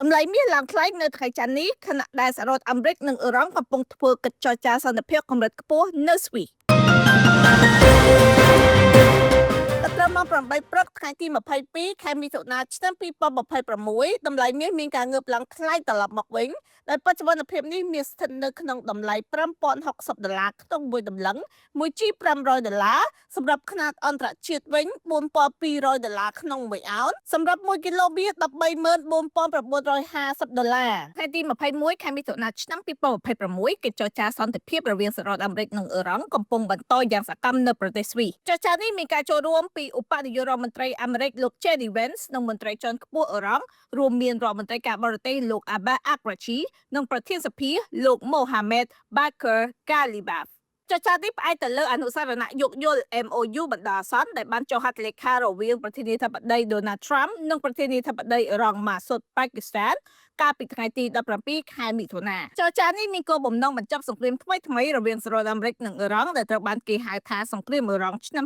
តម្លៃមាសឡើងថ្លៃនៅថ្ងៃច័ន្ទនេះខណៈដែលសហរដ្ឋអាមេរិកនិងអ៊ឺរ៉ុបកំពុងធ្វើកិច្ចចរចាសន្តិភាពកម្រិតខ្ពស់នៅស្វីសដល់ម៉ោង8ព្រឹកថ្ងៃទី22ខែមិថុនាឆ្នាំ2026តម្លៃមាសមានការងើបឡើងថ្លៃត្រឡប់មកវិញដោយបច្ចុប្បន្នភាពនេះមានស្ថិតនៅក្នុងតម្លៃ$5060ក្នុងមួយតម្លឹង1G $500សម្រាប់ຂະຫນាតអន្តរជាតិវិញ$4200ក្នុងមួយអោនសម្រាប់1គីឡូមាស$13950ថ្ងៃទី21ខែមិថុនាឆ្នាំ2026កិច្ចចរចាសន្តិភាពរវាងសហរដ្ឋអាមេរិកនិងអ៊ឺរ៉ុបកំពុងបន្តយ៉ាងសកម្មនៅប្រទេសស្វីសចរចានេះមានការចូលរួមពីឧបនាយករដ្ឋមន្ត្រីអាមេរិកលោក JD Vance និងមន្ត្រីជាន់ខ្ពស់អ៊ឺរ៉ុបរួមមានរដ្ឋមន្ត្រីការបរទេសលោក Abbas Araghchi និងប្រធានសភាលោក Mohammad Bagher Ghalibaf ចរចានេះផ្អែកទៅលើអនុស្សរណៈយោគយល់ MOU បណ្ដោះអាសន្នដែលបានចុះហត្ថលេខារវាងប្រធានាធិបតី Donald Trump និងប្រធានាធិបតីអ៊ឺរ៉ុប Masoud Pezeshkian កាលពីថ្ងៃទី17ខែមិថុនាចរចានេះមានគោលបំណងបញ្ចប់សង្គ្រាមថ្មីរវាងសហរដ្ឋអាមេរិកនិងអ៊ឺរ៉ុបដែលត្រូវបានគេហៅថាសង្គ្រាមអ៊ឺរ៉ុបឆ្នាំ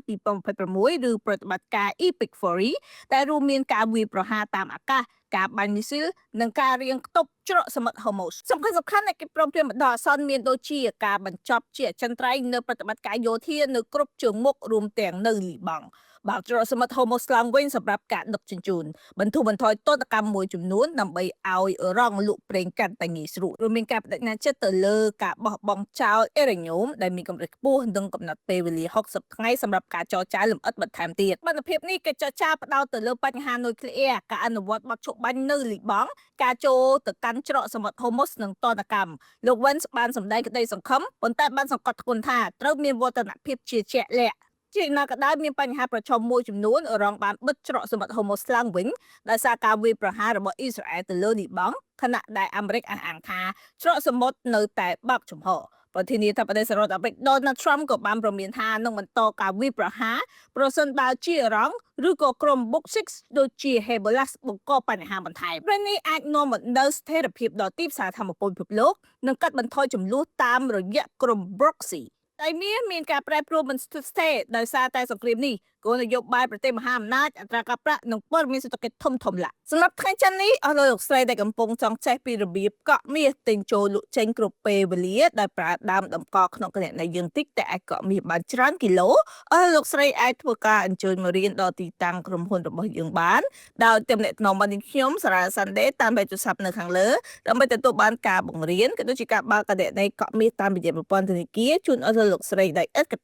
2026ឬប្រតិបត្តិការ Epic Fury ដែលរួមមានការវាយប្រហារតាមអាកាសការបាញ់មីស៊ីលនិងការរាងខ្ទប់ច្រកសមុទ្រហូម៉ូសសំខាន់នៃកិច្ចព្រមព្រៀងបណ្ដោះអាសន្នមានដូចជាការបញ្ចប់ជាអចិន្ត្រៃយ៍នៅប្រតិបត្តិការយោធានៅគ្រប់ជើងមុខរួមទាំងនៅលីបង់បើកច្រកសមុទ្រហូម៉ូសឡើងវិញសម្រាប់ការដឹកជញ្ជូនបន្ធូរបន្ថយទណ្ឌកម្មមួយចំនួនដើម្បីឲ្យអ៊ឺរ៉ុបលក់ប្រេងកាន់តែងាយស្រួលរួមមានការបដិញ្ញាចិត្តទៅលើការបោះបង់ចោលអេរ៉ាញ៉ូមដែលមានកម្រិតខ្ពស់និងកំណត់ពេលវេលា60ថ្ងៃសម្រាប់ការចរចាលម្អិតបន្ថែមទៀតបណ្ឌភាពនេះកិច្ចចរចាផ្ដោតទៅលើបញ្ហានុយក្លេអ៊ែរការអនុវត្តបទឈប់បាញ់នៅលីបង់ការចូលទៅកាន់ច្រកសមុទ្រហូម៉ូសនិងទណ្ឌកម្មលោក Vance បានសម្ដែងក្តីសង្ឃឹមប៉ុន្តែបានសង្កត់ធ្ងន់ថាត្រូវមានវឌ្ឍនភាពជាលាក់ជាណាក៏ដោយមានបញ្ហាប្រឈមមួយចំនួនអ៊ឺរ៉ុបបានបិទច្រកសមុទ្រហូម៉ូសឡើងវិញដោយសារការវាយប្រហាររបស់អ៊ីស្រាអែលទៅលើលីបង់ខណៈដែលអាមេរិកអះអាងថាច្រកសមុទ្រនៅតែបើកចំហប្រធានាធិបតីសហរដ្ឋអាមេរិក Donald Trump ក៏បានព្រមានថានឹងបន្តការវាយប្រហារប្រសិនបើជាអ៊ឺរ៉ុបឬក៏ក្រុម Bush ដូចជា Hezbollah បង្កបញ្ហាបន្ថែមព្រោះនេះអាចនាំមកនូវស្ថិរភាពដល់ទីផ្សារថាមពលពិភពលោកនិងកាត់បន្ថយចំនួនតាមរយៈក្រុម Proxyតែមានការប្រែប្រួលមិនស្ថិតស្ថេរដោយសារតែសង្គ្រាមនេះគោលនយោបាយប្រទេសមហាអំណាចអត្រាការប្រាក់និងព័ត៌មានសេដ្ឋកិច្ចធំឡាក់សម្រាប់ថ្ងៃច័ន្ទនេះអស់លោកស្រីដែលកំពុងចង់ចេះពីរបៀបកក់មាសទិញចូលលក់ចេញគ្រប់ពេលវេលាដោយប្រើដើមតម្កល់ក្នុងគណនីយើងតិចតែអាចកក់មាសបានច្រើនគីឡូអស់លោកស្រីអាចធ្វើការអញ្ជើញមករៀនដល់ទីតាំងក្រុមហ៊ុនរបស់យើងបានដោយទំនាក់ទំនងបានខ្ញុំសារ៉ាសាន់ដេតាមលេខទូរស័ព្ទនៅខាងលើដើម្បីទទួលបានការបង្រៀនក៏ដូចជាការបើកគណនីកក់មាសតាមរយៈប្រព័ន្ធធនាគារជូនអស់លោកស្រីដោយឥតគិត